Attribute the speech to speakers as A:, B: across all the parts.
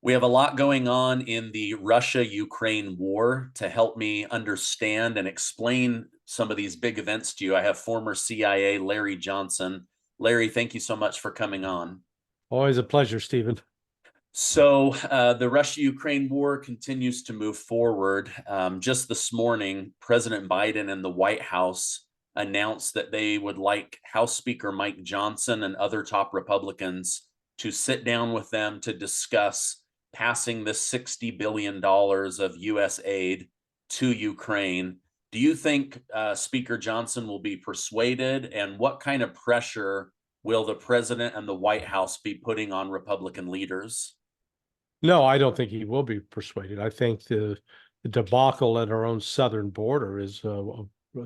A: We have a lot going on in the Russia-Ukraine war. To help me understand and explain some of these big events to you, I have former CIA Larry Johnson. Larry, thank you so much for coming on.
B: Always a pleasure, Stephen.
A: So the Russia-Ukraine war continues to move forward. Just this morning, President Biden and the White House announced that they would like House Speaker Mike Johnson and other top Republicans to sit down with them to discuss passing this $60 billion of U.S. aid to Ukraine. Do you think Speaker Johnson will be persuaded, and what kind of pressure will the president and the White House be putting on Republican leaders?
B: No, I don't think he will be persuaded. I think the debacle at our own southern border is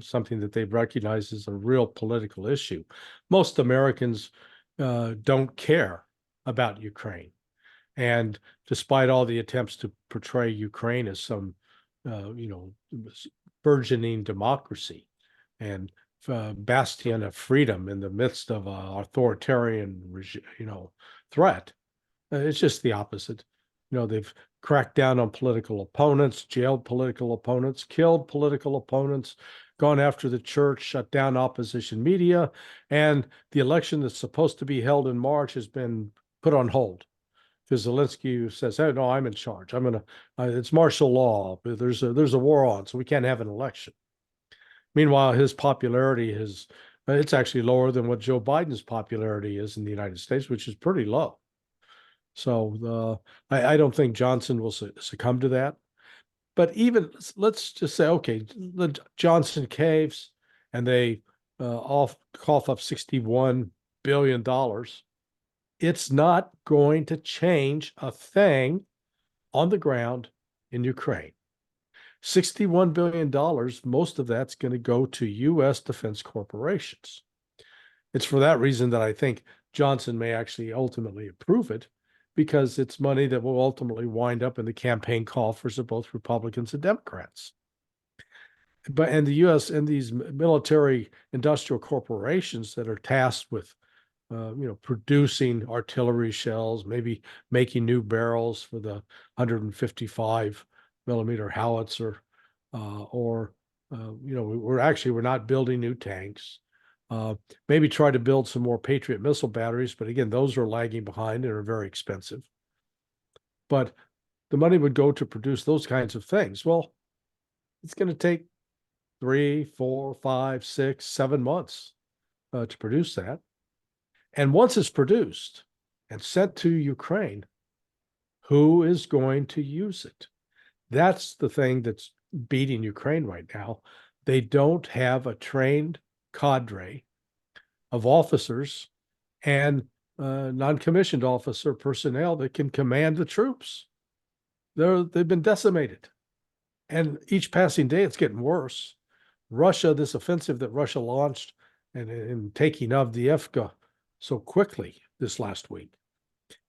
B: something that they've recognized as a real political issue. Most Americans don't care about Ukraine. And despite all the attempts to portray Ukraine as some, burgeoning democracy and bastion of freedom in the midst of an authoritarian, threat, it's just the opposite. They've cracked down on political opponents, jailed political opponents, killed political opponents, gone after the church, shut down opposition media, and the election that's supposed to be held in March has been put on hold. Because Zelensky says, "Hey, no, I'm in charge. It's martial law. There's a war on, so we can't have an election." Meanwhile, his popularity it's actually lower than what Joe Biden's popularity is in the United States, which is pretty low. So I don't think Johnson will succumb to that. But even let's just say, okay, Johnson caves and they cough up $61 billion. It's not going to change a thing on the ground in Ukraine. $61 billion, most of that's going to go to U.S. defense corporations. It's for that reason that I think Johnson may actually ultimately approve it, because it's money that will ultimately wind up in the campaign coffers of both Republicans and Democrats. And the U.S. and these military industrial corporations that are tasked with producing artillery shells, maybe making new barrels for the 155 millimeter howitzer, we're not building new tanks. Maybe try to build some more Patriot missile batteries, but again, those are lagging behind and are very expensive. But the money would go to produce those kinds of things. Well, it's going to take 3, 4, 5, 6, 7 months to produce that. And once it's produced and sent to Ukraine, who is going to use it? That's the thing that's beating Ukraine right now. They don't have a trained cadre of officers and non-commissioned officer personnel that can command the troops. They've been decimated. And each passing day, it's getting worse. This offensive that Russia launched and taking Avdiivka so quickly this last week,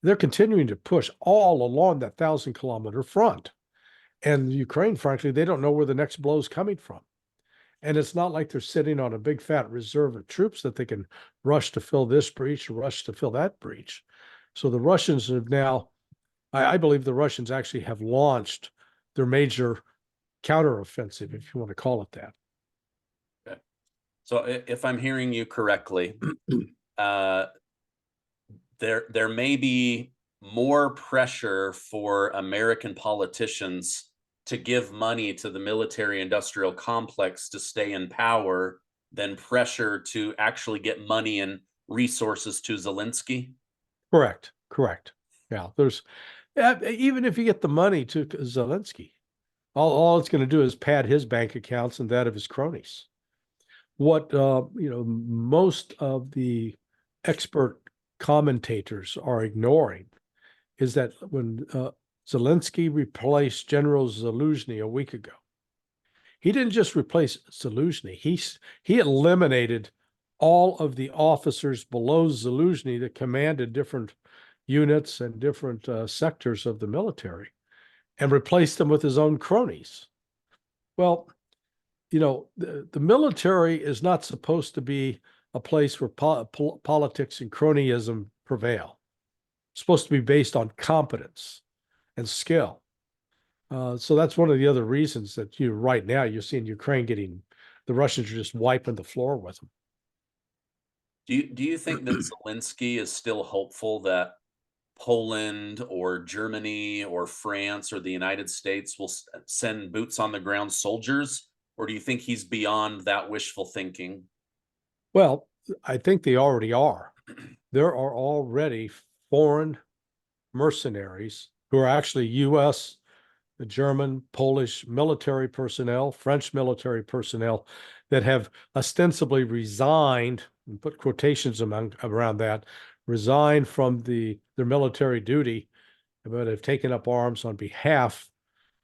B: they're continuing to push all along that 1,000-kilometer front. And Ukraine, frankly, they don't know where the next blow is coming from. And it's not like they're sitting on a big fat reserve of troops that they can rush to fill this breach or rush to fill that breach. So the Russians have now, I believe the Russians actually have launched their major counteroffensive, if you want to call it that.
A: Okay. So if I'm hearing you correctly, there may be more pressure for American politicians to give money to the military-industrial complex to stay in power than pressure to actually get money and resources to Zelensky?
B: Correct. Yeah, even if you get the money to Zelensky, all it's going to do is pad his bank accounts and that of his cronies. What most of the expert commentators are ignoring is that when Zelensky replaced General Zaluzhny a week ago, he didn't just replace Zaluzhny. He eliminated all of the officers below Zaluzhny that commanded different units and different sectors of the military, and replaced them with his own cronies. Well, the military is not supposed to be a place where politics and cronyism prevail. It's supposed to be based on competence. and skill. So that's one of the other reasons that right now you're seeing Ukraine the Russians are just wiping the floor with them.
A: Do you think that Zelensky is still hopeful that Poland or Germany or France or the United States will send boots on the ground soldiers, or do you think he's beyond that wishful thinking?
B: Well, I think they already are. There are already foreign mercenaries who are actually U.S., German, Polish military personnel, French military personnel that have ostensibly resigned, and put quotations around that, resigned from their military duty, but have taken up arms on behalf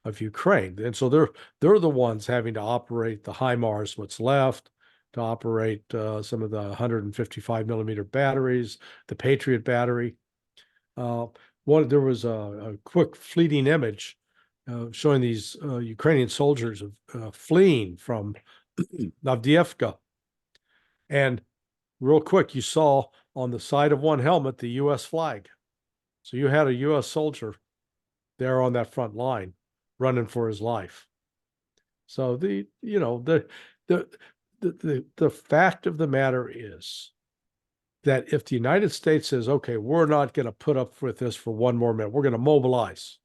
B: of Ukraine. And so they're the ones having to operate the HIMARS, what's left, to operate some of the 155 millimeter batteries, the Patriot battery. There was a quick fleeting image showing these Ukrainian soldiers fleeing from Avdiivka. And real quick, you saw on the side of one helmet the U.S. flag. So you had a U.S. soldier there on that front line running for his life. So the fact of the matter is that if the United States says, okay, we're not going to put up with this for one more minute, we're going to mobilize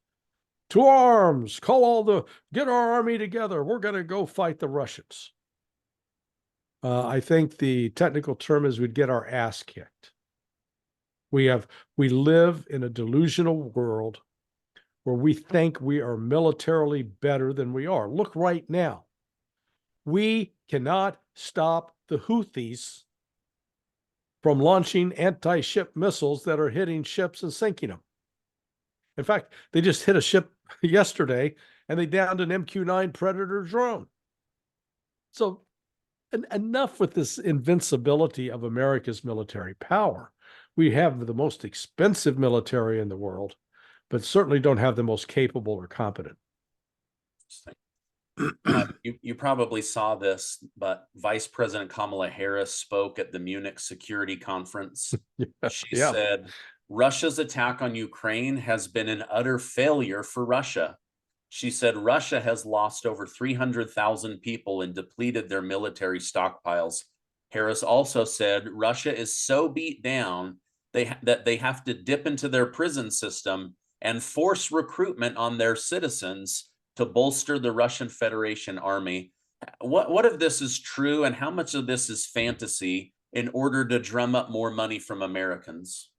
B: to arms, get our army together, we're going to go fight the Russians. I think the technical term is we'd get our ass kicked. We live in a delusional world where we think we are militarily better than we are. Look right now. We cannot stop the Houthis from launching anti-ship missiles that are hitting ships and sinking them. In fact, they just hit a ship yesterday and they downed an MQ-9 Predator drone. So enough with this invincibility of America's military power. We have the most expensive military in the world, but certainly don't have the most capable or competent.
A: You probably saw this, but Vice President Kamala Harris spoke at the Munich Security Conference. She said, Russia's attack on Ukraine has been an utter failure for Russia. She said Russia has lost over 300,000 people and depleted their military stockpiles. Harris also said Russia is so beat down that they have to dip into their prison system and force recruitment on their citizens to bolster the Russian Federation army. What if this is true, and how much of this is fantasy in order to drum up more money from Americans?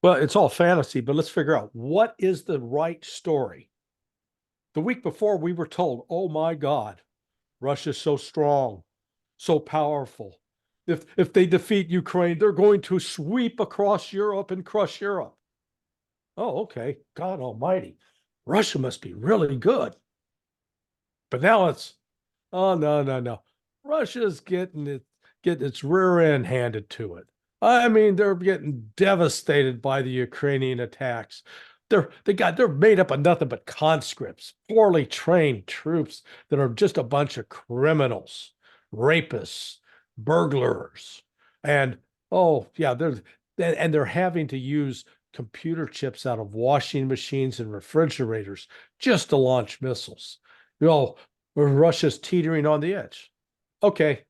B: Well, it's all fantasy, but let's figure out what is the right story. The week before, we were told, oh my God, Russia's so strong, so powerful. If they defeat Ukraine, they're going to sweep across Europe and crush Europe. Oh, okay. God almighty. Russia must be really good. But now it's, oh, no. Russia's getting its rear end handed to it. I mean, they're getting devastated by the Ukrainian attacks. They're made up of nothing but conscripts, poorly trained troops that are just a bunch of criminals, rapists, burglars. And oh yeah, they're having to use computer chips out of washing machines and refrigerators just to launch missiles. Russia's teetering on the edge. Okay,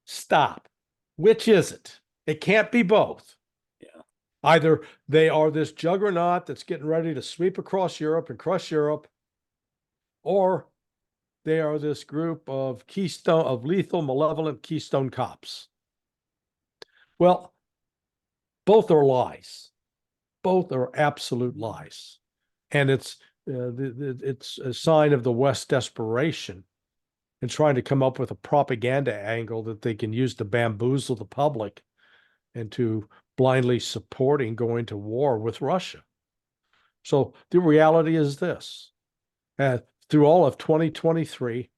B: stop. Which is it? It can't be both.
A: Yeah.
B: Either they are this juggernaut that's getting ready to sweep across Europe and crush Europe, or they are this group of lethal, malevolent Keystone cops. Well, both are lies. Both are absolute lies. And it's a sign of the West's desperation in trying to come up with a propaganda angle that they can use to bamboozle the public and to blindly supporting going to war with Russia. So the reality is this. Through all of 2023,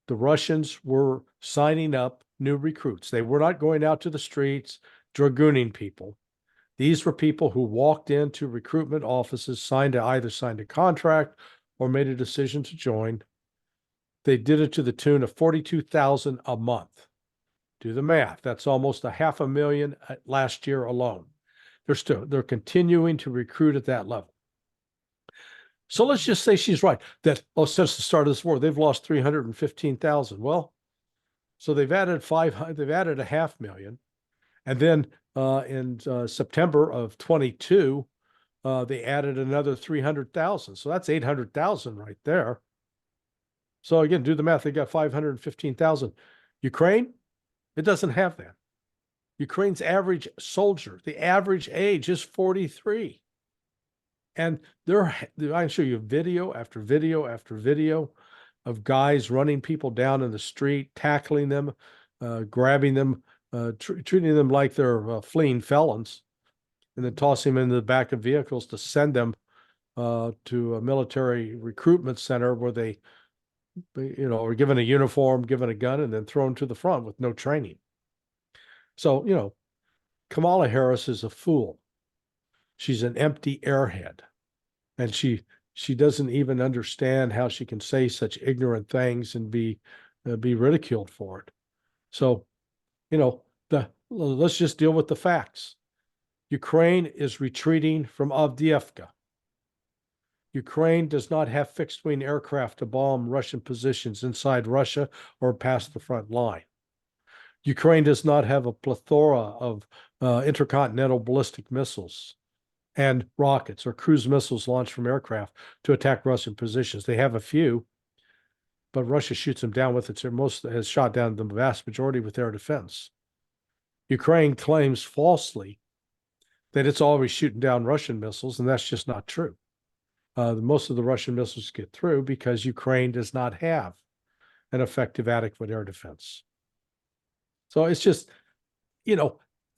B: the Russians were signing up new recruits. They were not going out to the streets, dragooning people. These were people who walked into recruitment offices, either signed a contract or made a decision to join. They did it to the tune of 42,000 a month. Do the math. That's almost 500,000 last year alone. They're continuing to recruit at that level. So let's just say she's right that, oh, since the start of this war, they've lost 315,000. Well, so they've added 500, they've added 500,000. And then in September of 22, they added another 300,000. So that's 800,000 right there. So again, do the math. They got 515,000. Ukraine, it doesn't have that. Ukraine's average soldier, the average age is 43. And I can show you video after video after video of guys running people down in the street, tackling them, grabbing them, treating them like they're fleeing felons, and then tossing them into the back of vehicles to send them to a military recruitment center where they, are given a uniform, given a gun, and then thrown to the front with no training. So, Kamala Harris is a fool. She's an empty airhead, and she doesn't even understand how she can say such ignorant things and be ridiculed for it. So, let's just deal with the facts. Ukraine is retreating from Avdiivka. Ukraine does not have fixed-wing aircraft to bomb Russian positions inside Russia or past the front line. Ukraine does not have a plethora of intercontinental ballistic missiles and rockets or cruise missiles launched from aircraft to attack Russian positions. They have a few, but Russia shoots them down with has shot down the vast majority with air defense. Ukraine claims falsely that it's always shooting down Russian missiles, and that's just not true. Most of the Russian missiles get through because Ukraine does not have an effective, adequate air defense. So it's just,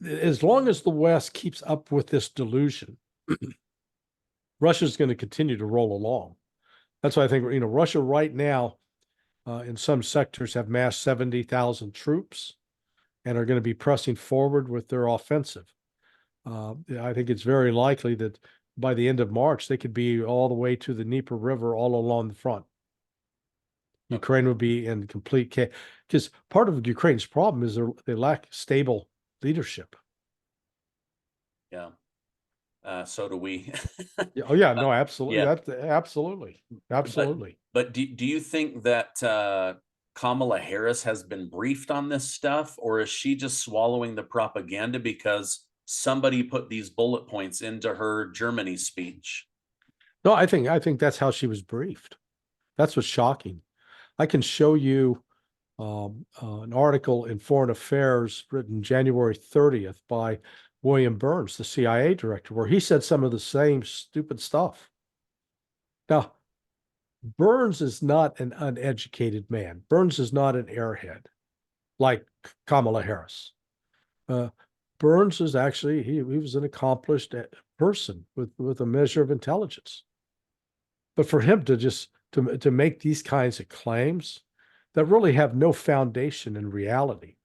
B: as long as the West keeps up with this delusion, Russia's going to continue to roll along. That's why I think, Russia right now, in some sectors, have massed 70,000 troops and are going to be pressing forward with their offensive. I think it's very likely that by the end of March, they could be all the way to the Dnieper River, all along the front. Ukraine would be in complete chaos, because part of Ukraine's problem is they lack stable leadership.
A: Yeah. So do we.
B: Oh yeah, no, absolutely.
A: Yeah.
B: Absolutely.
A: But do you think that Kamala Harris has been briefed on this stuff, or is she just swallowing the propaganda because somebody put these bullet points into her Germany speech?
B: No, I think that's how she was briefed. That's what's shocking. I can show you an article in Foreign Affairs written January 30th by William Burns, the CIA director, where he said some of the same stupid stuff. Now, Burns is not an uneducated man. Burns is not an airhead like Kamala Harris. Burns is actually, he was an accomplished person with a measure of intelligence. But for him to just to make these kinds of claims that really have no foundation in reality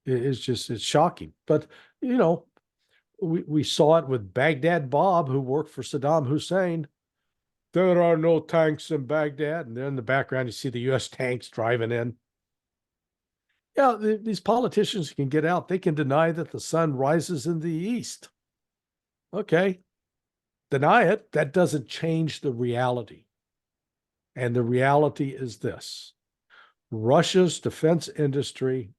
B: it's shocking. But we saw it with Baghdad Bob, who worked for Saddam Hussein. There are no tanks in Baghdad, and then in the background you see the U.S. tanks driving in. Yeah, these politicians can get out. They can deny that the sun rises in the east. Okay, deny it. That doesn't change the reality. And the reality is this: Russia's defense industry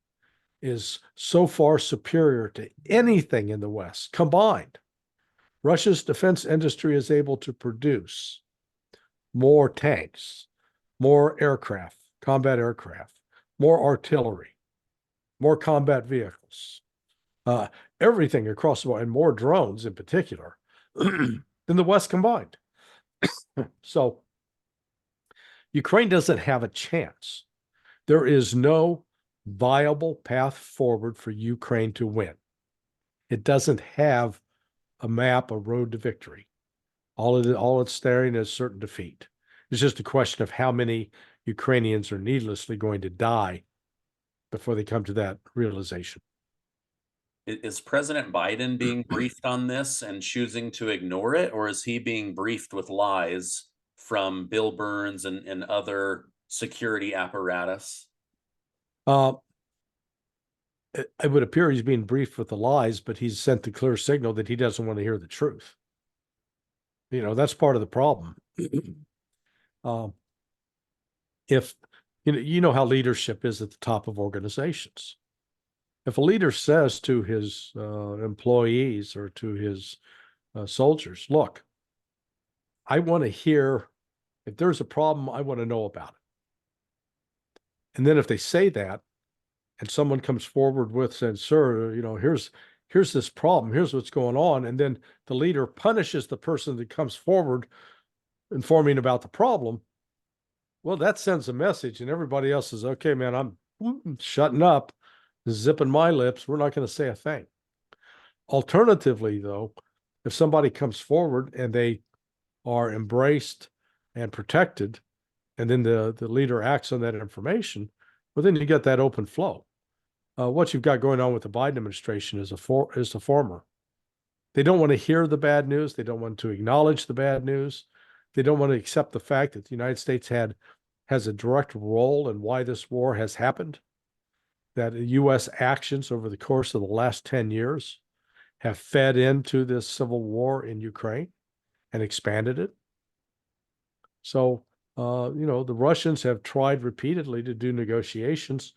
B: is so far superior to anything in the West combined. Russia's defense industry is able to produce more tanks, more aircraft, combat aircraft, more artillery, more combat vehicles, everything across the board, and more drones in particular than the West combined. So Ukraine doesn't have a chance. There is no viable path forward for Ukraine to win. It doesn't have a map, a road to victory. All it's staring is certain defeat. It's just a question of how many Ukrainians are needlessly going to die before they come to that realization.
A: Is President Biden being briefed on this and choosing to ignore it, or is he being briefed with lies from Bill Burns and other security apparatus?
B: It would appear he's being briefed with the lies, but he's sent the clear signal that he doesn't want to hear the truth. That's part of the problem. Um, if you know how leadership is at the top of organizations. If a leader says to his employees or to his soldiers, look, I want to hear, if there's a problem, I want to know about it. And then if they say that, and someone comes forward with saying, sir, here's this problem, here's what's going on, and then the leader punishes the person that comes forward informing about the problem, well, that sends a message, and everybody else is, okay, man, I'm shutting up, zipping my lips, we're not going to say a thing. Alternatively, though, if somebody comes forward and they are embraced and protected, and then the leader acts on that information, well, then you get that open flow. What you've got going on with the Biden administration is the former. They don't want to hear the bad news. They don't want to acknowledge the bad news. They don't want to accept the fact that the United States has a direct role in why this war has happened, that U.S. actions over the course of the last 10 years have fed into this civil war in Ukraine and expanded it. So, the Russians have tried repeatedly to do negotiations,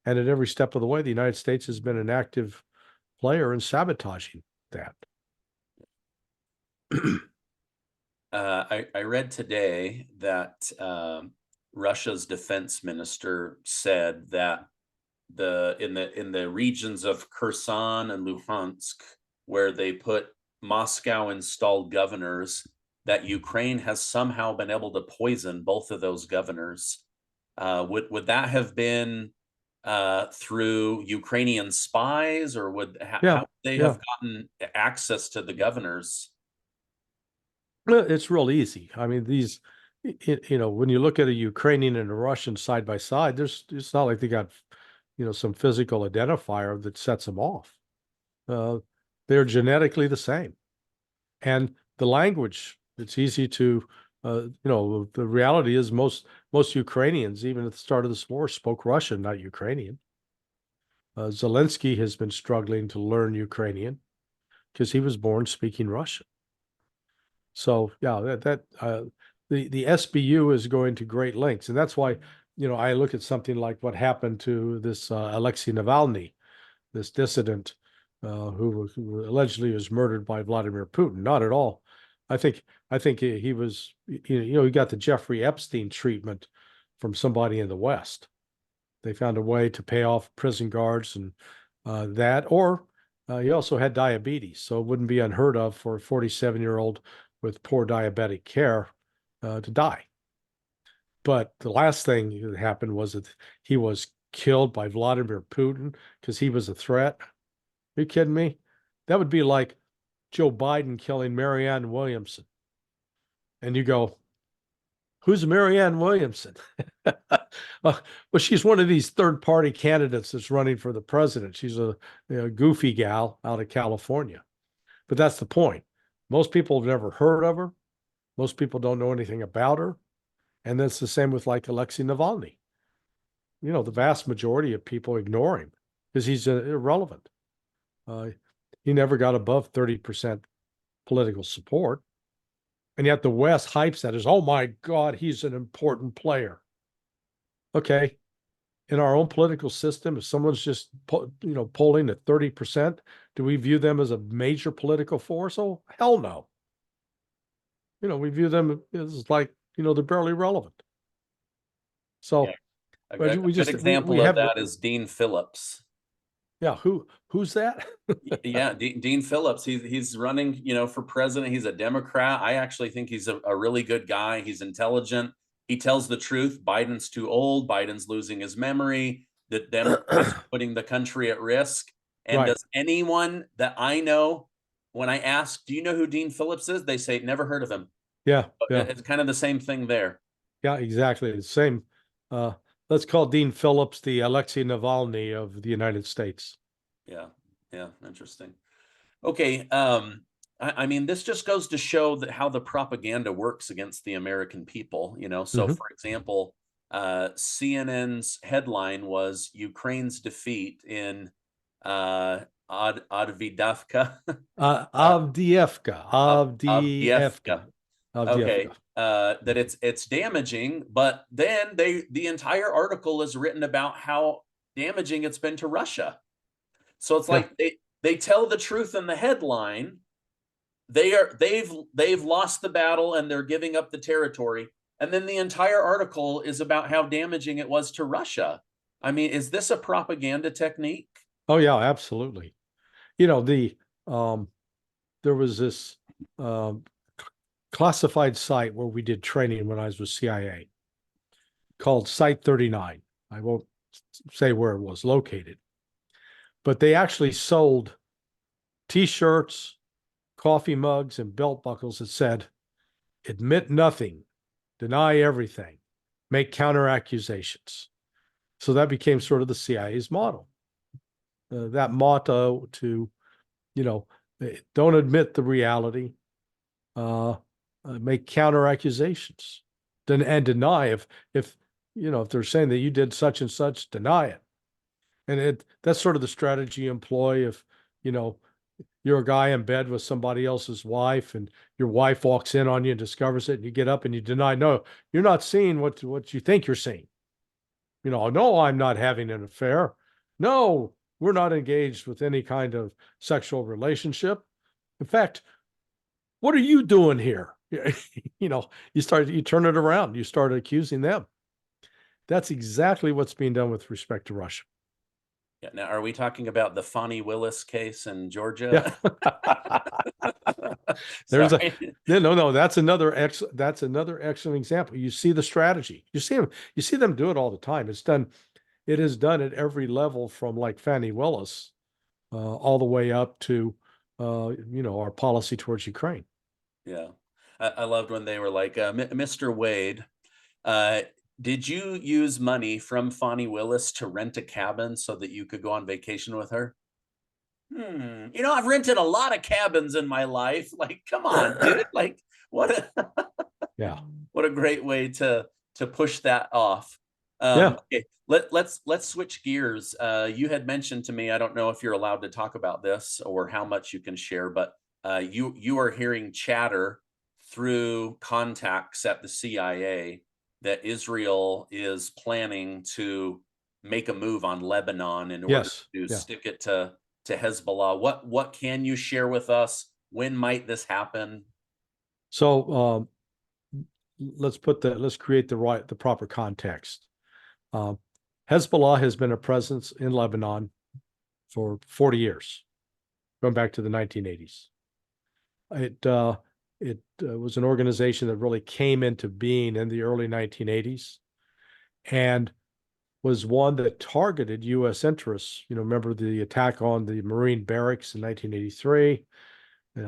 B: and at every step of the way, the United States has been an active player in sabotaging that.
A: I read today that Russia's defense minister said that in the regions of Kherson and Luhansk, where they put Moscow installed governors, that Ukraine has somehow been able to poison both of those governors. Would that have been through Ukrainian spies, or how would they have gotten access to the governors?
B: It's real easy. I mean, when you look at a Ukrainian and a Russian side by side, it's not like they got, some physical identifier that sets them off. They're genetically the same. And the language, it's easy to, the reality is most Ukrainians, even at the start of this war, spoke Russian, not Ukrainian. Zelensky has been struggling to learn Ukrainian because he was born speaking Russian. So yeah, the SBU is going to great lengths, and that's why I look at something like what happened to this Alexei Navalny, this dissident who allegedly was murdered by Vladimir Putin. Not at all. I think he was, he got the Jeffrey Epstein treatment from somebody in the West. They found a way to pay off prison guards and or he also had diabetes, so it wouldn't be unheard of for a 47-year-old with poor diabetic care to die. But the last thing that happened was that he was killed by Vladimir Putin because he was a threat. Are you kidding me? That would be like Joe Biden killing Marianne Williamson. And you go, who's Marianne Williamson? Well, she's one of these third-party candidates that's running for the president. She's a goofy gal out of California. But that's the point. Most people have never heard of her. Most people don't know anything about her. And that's the same with like Alexei Navalny. The vast majority of people ignore him because he's irrelevant. He never got above 30% political support. And yet the West hypes that as, oh my God, he's an important player. Okay. In our own political system, if someone's just, polling at 30%, do we view them as a major political force? Oh, hell no. We view them as like, they're barely relevant. So
A: yeah. A good example of that is Dean Phillips.
B: Yeah, who's that?
A: Yeah, Dean Phillips. He's running, for president. He's a Democrat. I actually think he's a really good guy. He's intelligent. He tells the truth. Biden's too old. Biden's losing his memory. That Democrats are putting the country at risk. And
B: Right.
A: Does anyone that I know, when I ask, do you know who Dean Phillips is? They say, never heard of him.
B: Yeah.
A: It's kind of the same thing there.
B: Yeah, exactly. The same. Let's call Dean Phillips the Alexei Navalny of the United States.
A: Yeah. Interesting. Okay. I mean, this just goes to show that how the propaganda works against the American people. So for example, CNN's headline was Ukraine's defeat in Avdiivka.
B: Avdiivka.
A: Okay, that it's damaging, but then the entire article is written about how damaging it's been to Russia. So it's
B: Yeah.
A: like they tell the truth in the headline. They've lost the battle and they're giving up the territory. And then the entire article is about how damaging it was to Russia. I mean, is this a propaganda technique?
B: Oh yeah, absolutely. You know, there was this classified site where we did training when I was with CIA called Site 39. I won't say where it was located, but they actually sold T-shirts, coffee mugs, and belt buckles that said, admit nothing, deny everything, make counter accusations. So that became sort of the CIA's model. That motto to, you know, don't admit the reality, make counter accusations, and deny if if they're saying that you did such and such, deny it. And that's sort of the strategy you employ if you're a guy in bed with somebody else's wife and your wife walks in on you and discovers it and you get up and you deny, no, you're not seeing what you think you're seeing. No, I'm not having an affair. No, we're not engaged with any kind of sexual relationship. In fact, what are you doing here? You turn it around, you start accusing them. That's exactly what's being done with respect to Russia.
A: Yeah, now, are we talking about the Fonnie Willis case in Georgia?
B: Yeah. There's
A: Sorry.
B: no, that's another excellent example. You see the strategy. You see them do it all the time. It is done at every level from like Fannie Willis all the way up to our policy towards Ukraine.
A: Yeah. I loved when they were like, Mr. Wade, uh, did you use money from Fonnie Willis to rent a cabin so that you could go on vacation with her? I've rented a lot of cabins in my life. Like, come on, dude. Like, what a
B: Yeah.
A: what a great way to push that off.
B: Yeah.
A: Okay, let's switch gears. You had mentioned to me, I don't know if you're allowed to talk about this or how much you can share, but you are hearing chatter through contacts at the CIA that Israel is planning to make a move on Lebanon in order
B: Yes.
A: to
B: Yeah.
A: stick it to Hezbollah. What can you share with us? When might this happen?
B: So let's create the proper context. Hezbollah has been a presence in Lebanon for 40 years, going back to the 1980s. It was an organization that really came into being in the early 1980s and was one that targeted U.S. interests. Remember the attack on the Marine barracks in 1983?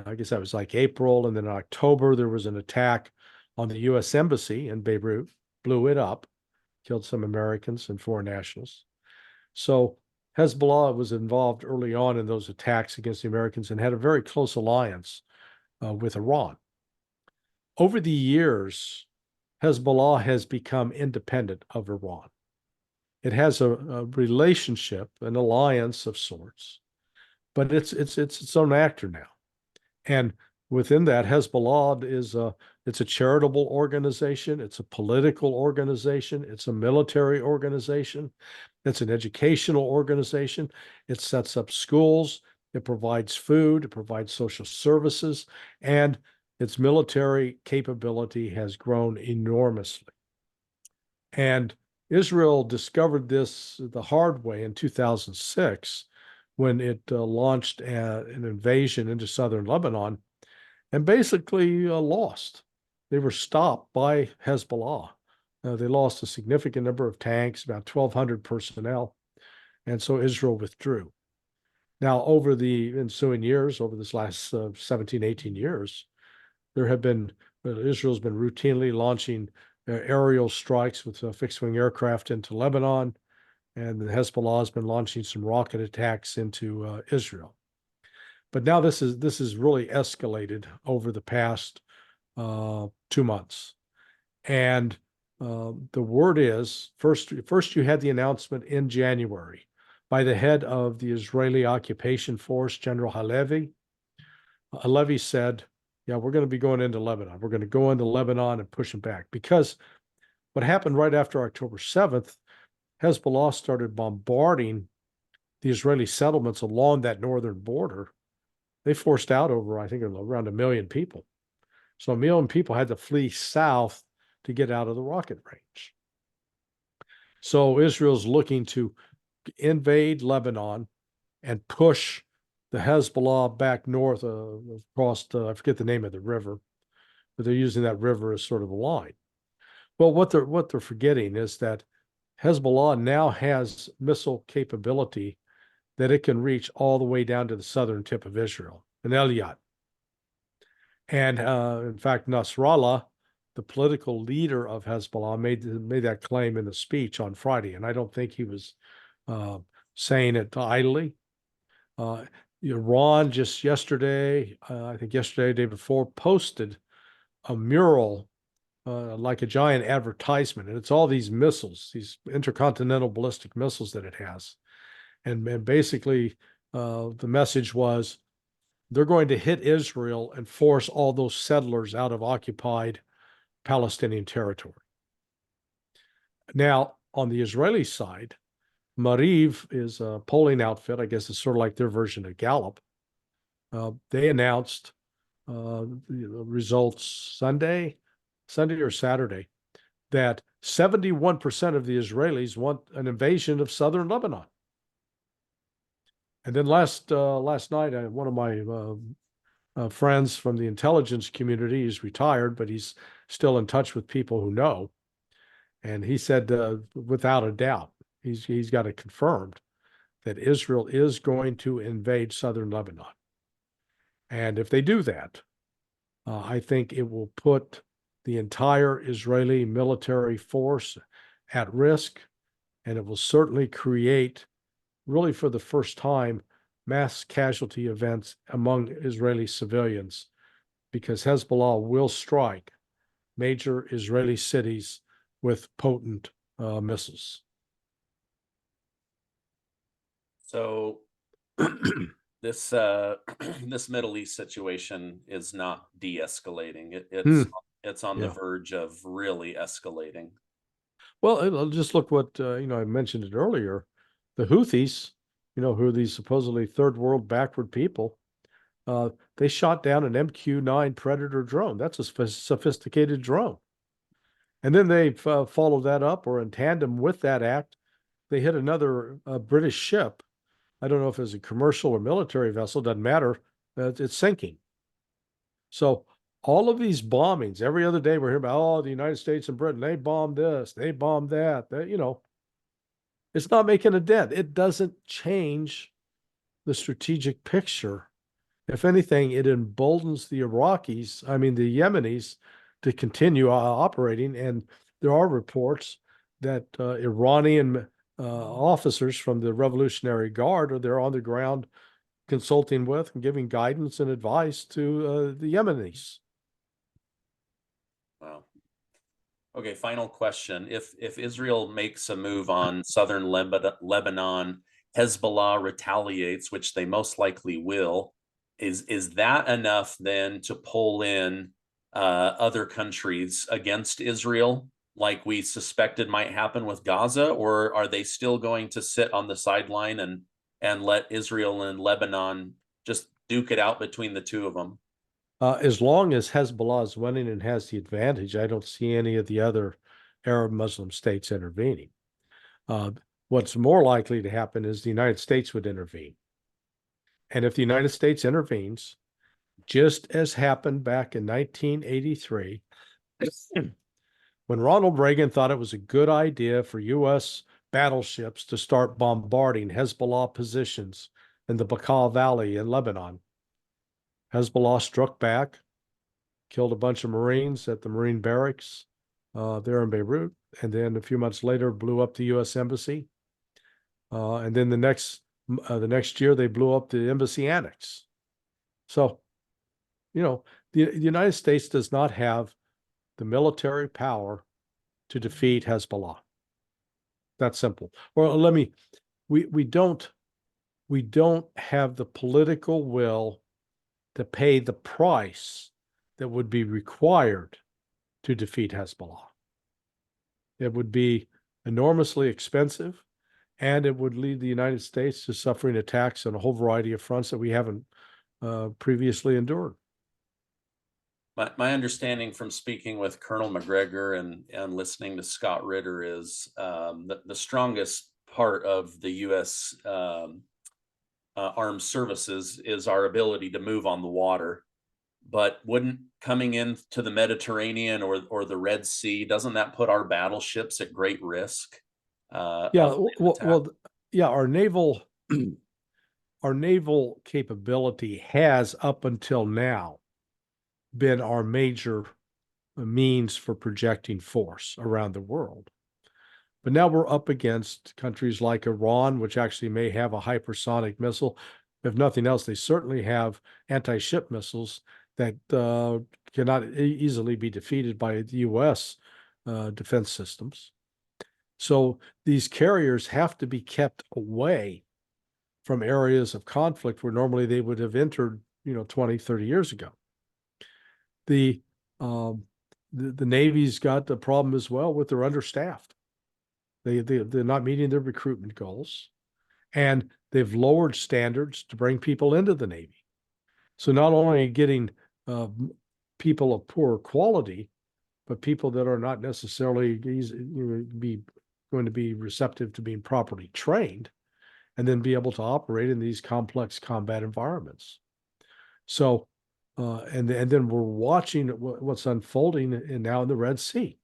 B: I guess that was like April. And then in October, there was an attack on the U.S. Embassy in Beirut, blew it up, killed some Americans and foreign nationals. So Hezbollah was involved early on in those attacks against the Americans and had a very close alliance with Iran. Over the years, Hezbollah has become independent of Iran. It has a relationship, an alliance of sorts, but it's its own actor now. And within that, Hezbollah it's a charitable organization, it's a political organization, it's a military organization, it's an educational organization. It sets up schools, it provides food, it provides social services, and its military capability has grown enormously. And Israel discovered this the hard way in 2006 when it launched an invasion into southern Lebanon and basically lost. They were stopped by Hezbollah. They lost a significant number of tanks, about 1,200 personnel, and so Israel withdrew. Now, over the ensuing years, over this last 17, 18 years, Israel's been routinely launching aerial strikes with fixed-wing aircraft into Lebanon, and the Hezbollah has been launching some rocket attacks into Israel. But now this is really escalated over the past 2 months, and the word is first you had the announcement in January by the head of the Israeli occupation force, General Halevi. Halevi said, yeah, we're going to be going into Lebanon. We're going to go into Lebanon and push them back. Because what happened right after October 7th, Hezbollah started bombarding the Israeli settlements along that northern border. They forced out over, I think, around 1 million people. So 1 million people had to flee south to get out of the rocket range. So Israel's looking to invade Lebanon and push the Hezbollah back north across, I forget the name of the river, but they're using that river as sort of a line. Well, what they're forgetting is that Hezbollah now has missile capability that it can reach all the way down to the southern tip of Israel, in Eilat. And in fact, Nasrallah, the political leader of Hezbollah, made that claim in a speech on Friday, and I don't think he was saying it idly. Iran just yesterday, I think yesterday, day before, posted a mural like a giant advertisement, and it's all these missiles, these intercontinental ballistic missiles that it has. And basically, the message was they're going to hit Israel and force all those settlers out of occupied Palestinian territory. Now, on the Israeli side, Mariv is a polling outfit. I guess it's sort of like their version of Gallup. They announced the results Sunday or Saturday that 71% of the Israelis want an invasion of southern Lebanon. And then last night, one of my friends from the intelligence community, he's retired, but he's still in touch with people who know. And he said, without a doubt, he's got it confirmed that Israel is going to invade southern Lebanon. And if they do that, I think it will put the entire Israeli military force at risk, and it will certainly create, really for the first time, mass casualty events among Israeli civilians, because Hezbollah will strike major Israeli cities with potent missiles.
A: So this this Middle East situation is not de-escalating. It's on the verge of really escalating.
B: Well, just look what I mentioned it earlier. The Houthis, who are these supposedly third world backward people, they shot down an MQ-9 Predator drone. That's a sophisticated drone. And then they followed that up, or in tandem with that act, they hit another British ship. I don't know if it's a commercial or military vessel, doesn't matter. It's sinking. So all of these bombings, every other day we're hearing about, the United States and Britain, they bombed this, they bombed that. It's not making a dent. It doesn't change the strategic picture. If anything, it emboldens the Yemenis, to continue operating. And there are reports that Iranian officers from the Revolutionary Guard are there on the ground consulting with and giving guidance and advice to the Yemenis.
A: Wow. Okay, final question. If Israel makes a move on southern Lebanon, Hezbollah retaliates, which they most likely will, is that enough then to pull in other countries against Israel, like we suspected might happen with Gaza, or are they still going to sit on the sideline and let Israel and Lebanon just duke it out between the two of them?
B: As long as Hezbollah is winning and has the advantage, I don't see any of the other Arab Muslim states intervening. What's more likely to happen is the United States would intervene. And if the United States intervenes, just as happened back in 1983, when Ronald Reagan thought it was a good idea for U.S. battleships to start bombarding Hezbollah positions in the Bekaa Valley in Lebanon, Hezbollah struck back, killed a bunch of Marines at the Marine barracks there in Beirut, and then a few months later blew up the U.S. Embassy. And then the next year, they blew up the embassy annex. So, the United States does not have the military power to defeat Hezbollah. That's simple. Or we don't have the political will to pay the price that would be required to defeat Hezbollah. It would be enormously expensive, and it would lead the United States to suffering attacks on a whole variety of fronts that we haven't previously endured.
A: My understanding from speaking with Colonel McGregor and listening to Scott Ritter is the strongest part of the U.S. Armed services is our ability to move on the water. But wouldn't coming into the Mediterranean or the Red Sea, doesn't that put our battleships at great risk?
B: Yeah, yeah, our naval capability has up until now been our major means for projecting force around the world. But now we're up against countries like Iran, which actually may have a hypersonic missile. If nothing else, they certainly have anti-ship missiles that cannot easily be defeated by the U.S. Defense systems. So these carriers have to be kept away from areas of conflict where normally they would have entered, 20, 30 years ago. The Navy's got the problem as well with they're understaffed. They're not meeting their recruitment goals, and they've lowered standards to bring people into the Navy. So not only getting people of poor quality, but people that are not necessarily going to be receptive to being properly trained, and then be able to operate in these complex combat environments. So, and then we're watching what's unfolding now in the Red Sea.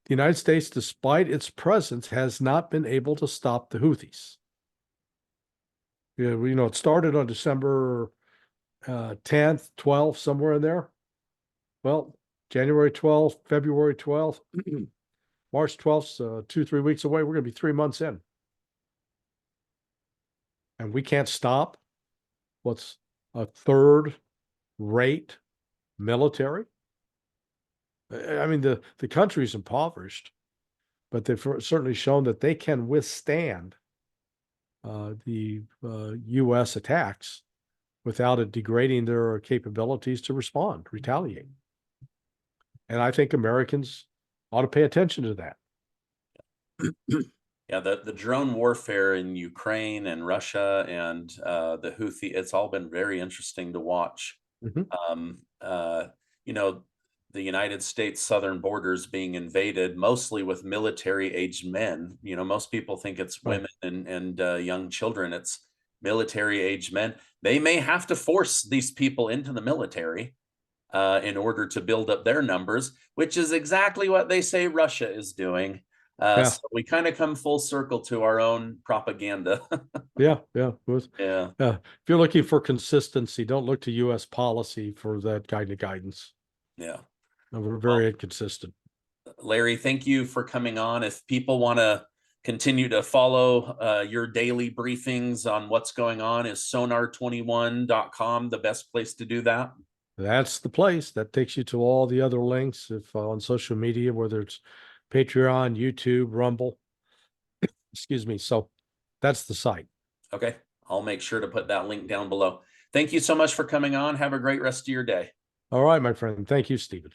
B: The United States, despite its presence, has not been able to stop the Houthis. It started on December 10th, 12th, somewhere in there. Well, January 12th, February 12th, March 12th, 2-3 weeks away. We're going to be 3 months in. And we can't stop what's a third-rate military. I mean, the country's impoverished, but they've certainly shown that they can withstand the U.S. attacks without it degrading their capabilities to respond, retaliate. And I think Americans ought to pay attention to that.
A: Yeah, the drone warfare in Ukraine and Russia and the Houthi, it's all been very interesting to watch. The United States southern borders being invaded mostly with military-aged men. Most people think it's women and young children. It's military-aged men. They may have to force these people into the military in order to build up their numbers, which is exactly what they say Russia is doing. So we kind of come full circle to our own propaganda.
B: Yeah.
A: Yeah.
B: If you're looking for consistency, don't look to U.S. policy for that kind of guidance.
A: Yeah.
B: We're very inconsistent.
A: Larry, thank you for coming on. If people want to continue to follow your daily briefings on what's going on, is sonar21.com the best place to do that?
B: That's the place. That takes you to all the other links if on social media, whether it's Patreon, YouTube, Rumble. Excuse me. So that's the site.
A: Okay. I'll make sure to put that link down below. Thank you so much for coming on. Have a great rest of your day.
B: All right, my friend. Thank you, Stephen.